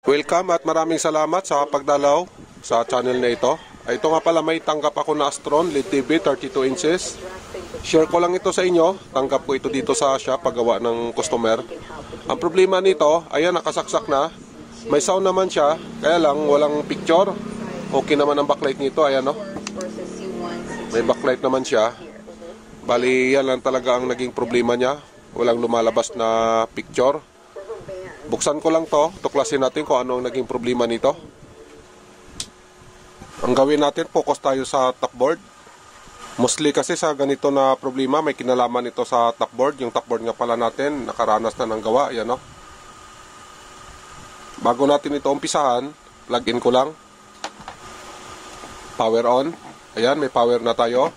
Welcome at maraming salamat sa pagdalaw sa channel na ito. Ito nga pala, may tanggap ako na Astron LED TV 32 inches. Share ko lang ito sa inyo. Tanggap ko ito dito sa shop paggawa ng customer. Ang problema nito, ayan, nakasaksak na. May sound naman siya, kaya lang walang picture. Okay naman ang backlight nito, ayan no. May backlight naman siya. Bali, yan lang talaga ang naging problema niya. Walang lumalabas na picture. Buksan ko lang to, tuklasin natin kung ano ang naging problema nito. Ang gawin natin, focus tayo sa top board. Mostly kasi sa ganito na problema, may kinalaman ito sa top board. Yung top board nga pala natin, nakaranas na ng gawa, yan no. Bago natin ito umpisahan, plug in ko lang. Power on. Ayan, may power na tayo.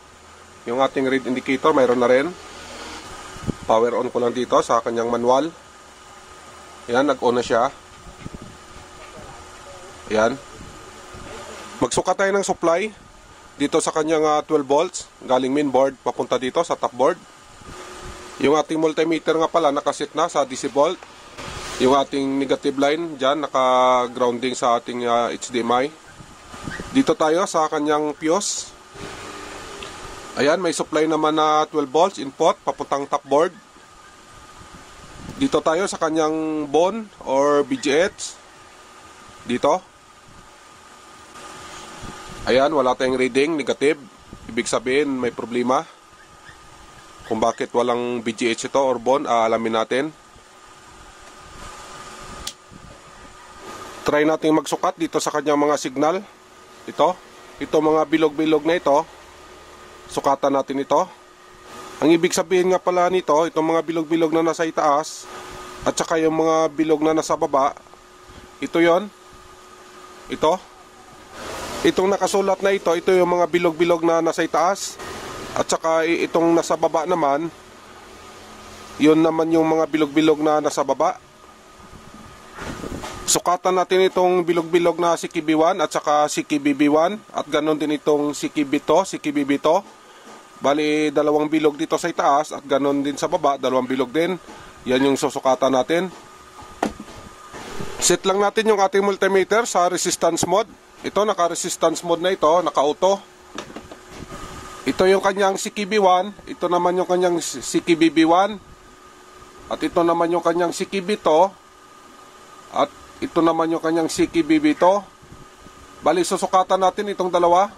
Yung ating read indicator, mayroon na rin. Power on ko lang dito sa kanyang manual. Ayan, nag-on na siya. Ayan. Magsukat tayo ng supply dito sa kanyang 12 volts galing main board papunta dito sa top board. Yung ating multimeter nga pala nakasit na sa DC volt. Yung ating negative line dyan naka-grounding sa ating HDMI. Dito tayo sa kanyang fuse. Ayan, may supply naman na 12 volts input papuntang top board. Dito tayo sa kanyang bone or BGH. Dito. Ayan, wala tayong reading, negative. Ibig sabihin may problema. Kung bakit walang BGH ito or bone, alamin natin. Try natin magsukat dito sa kanyang mga signal. Ito mga bilog-bilog na ito. Sukatan natin ito. Ang ibig sabihin nga pala nito, itong mga bilog-bilog na nasa itaas at saka yung mga bilog na nasa baba, ito yon. Itong nakasulat na ito yung mga bilog-bilog na nasa itaas at saka itong nasa baba naman, yun naman yung mga bilog-bilog na nasa baba. Sukatan natin itong bilog-bilog na CKB1 at saka CKBB1 at ganon din itong CKB2. Bali, dalawang bilog dito sa itaas at ganon din sa baba, dalawang bilog din. Yan yung susukatan natin. Set lang natin yung ating multimeter sa resistance mode. Ito, naka-resistance mode na ito, naka-auto. Ito yung kanyang CKB1, ito naman yung kanyang CKBB1. At ito naman yung kanyang CKB2. At ito naman yung kanyang CKBB2. Bali, susukatan natin itong dalawa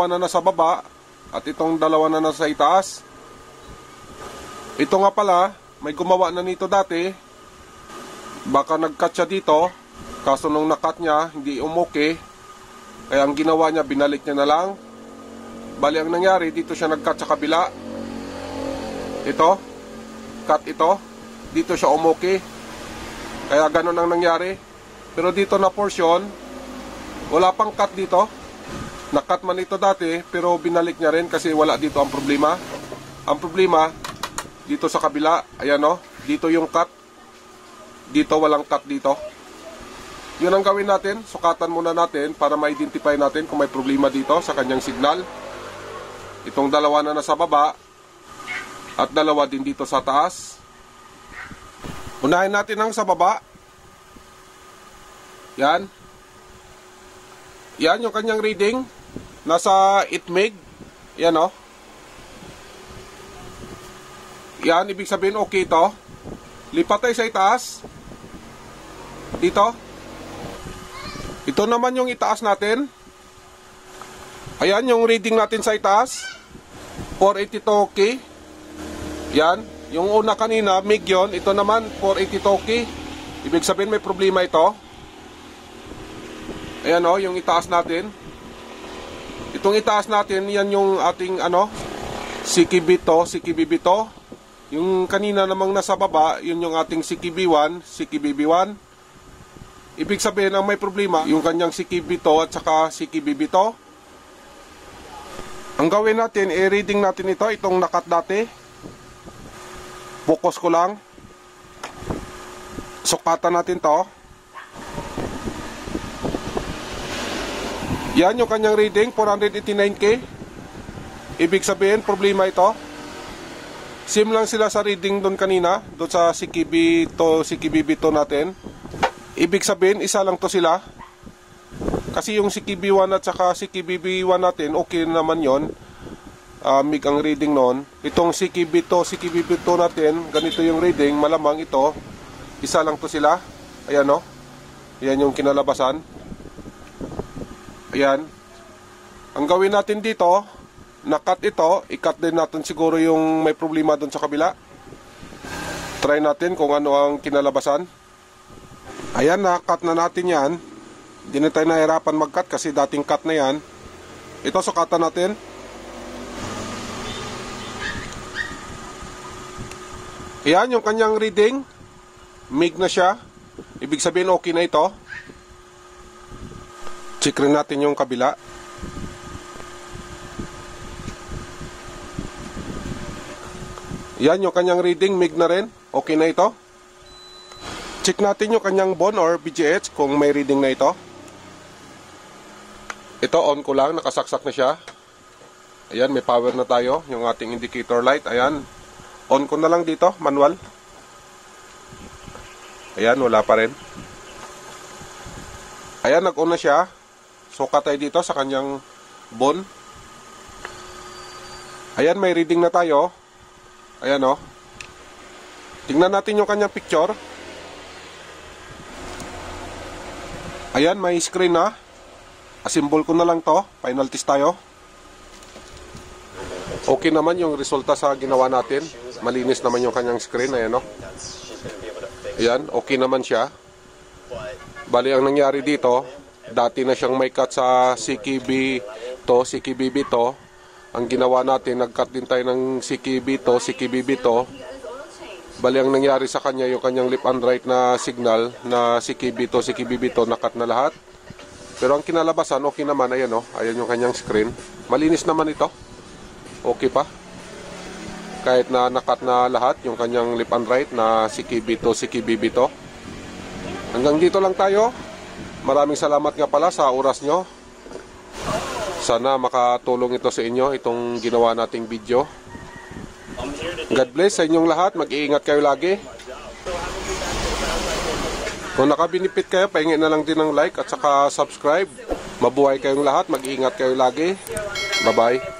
na nasa baba. At itong dalawa na nasa itaas. Ito nga pala, may gumawa na nito dati. Baka nag-cut siya dito. Kaso nung na-cut niya, hindi umuki. Kaya ang ginawa niya, binalik niya na lang. Bali ang nangyari, dito siya nag-cut sa kabila. Ito. Cut ito. Dito siya umuki. Kaya ganun ang nangyari. Pero dito na portion, wala pang cut dito. Nakat man ito dati pero binalik niya rin kasi wala dito ang problema. Ang problema dito sa kabila, ayan o, dito yung cut. Dito walang cut dito. Yun ang gawin natin, sukatan muna natin para ma-identify natin kung may problema dito sa kanyang signal. Itong dalawa na nasa baba at dalawa din dito sa taas. Unahin natin ang sa baba. Yan. Yan yung kanyang reading. Nasa 8 meg. Yan o. Yan, ibig sabihin okay ito. Lipat tayo sa itaas. Dito. Ito naman yung itaas natin. Ayan yung reading natin sa itaas. 482K. Yan. Yung una kanina, meg yun. Ito naman, 482K. Ibig sabihin may problema ito. Ayan o, yung itaas natin. Itong itaas natin, yan yung ating CKB2. Yung kanina namang nasa baba, yun yung ating CKB1. Ibig sabihin ang may problema, yung kanyang CKB2 at saka CKBB2. Ang gawin natin, i-reading natin ito, itong nakat dati. Focus ko lang. Sukatan natin to. Yan yung kanyang reading, 489K. Ibig sabihin, problema ito. Same lang sila sa reading doon kanina, doon sa CKB2 natin. Ibig sabihin, isa lang to sila. Kasi yung CKB1 at saka CKBB1 natin, okay naman yon. Mig ang reading noon. Itong CKB2 natin, ganito yung reading. Malamang ito, isa lang to sila. Ayan o. Ayan yung kinalabasan. Ayan. Ang gawin natin dito, na-cut ito, i-cut din natin siguro yung may problema doon sa kabila. Try natin kung ano ang kinalabasan. Ayan, na-cut na natin yan. Hindi na tayo nahirapan mag-cut kasi dating cut na yan. Ito, sukatan natin. Ayan, yung kanyang reading. Mig na siya. Ibig sabihin, okay na ito. Check rin natin yung kabila. Yan yung kanyang reading, mig na rin. Okay na ito. Check natin yung kanyang bone or BGH kung may reading na ito. Ito, on ko lang, nakasaksak na siya. Ayan, may power na tayo. Yung ating indicator light, ayan. On ko na lang dito, manual. Ayan, wala pa rin. Ayan, nag-on na siya. Sukat tayo dito sa kanyang bone. Ayan, may reading na tayo. Ayan o. Tingnan natin yung kanyang picture. Ayan, may screen na. Asimbol ko na lang to. Final test tayo. Okay naman yung resulta sa ginawa natin. Malinis naman yung kanyang screen. Ayan o. Ayan, okay naman siya. Bali, ang nangyari dito, dati na siyang may cut sa CKBB to. Ang ginawa natin, nag-cut din tayo ng CKBB to. Bali, ang nangyari sa kanya, yung kanyang left and right na signal na CKBB to, nakat na lahat. Pero ang kinalabasan, okay naman. Ayan o, ayan yung kanyang screen. Malinis naman ito. Okay pa. Kahit na nakat na lahat, yung kanyang left and right na CKBB to. Hanggang dito lang tayo. Maraming salamat nga pala sa oras nyo. Sana makatulong ito sa inyo, itong ginawa nating video. God bless sa inyong lahat. Mag-iingat kayo lagi. Kung nakabinipit kayo, pahingi na lang din ng like at saka subscribe. Mabuhay kayong lahat. Mag-iingat kayo lagi. Bye-bye.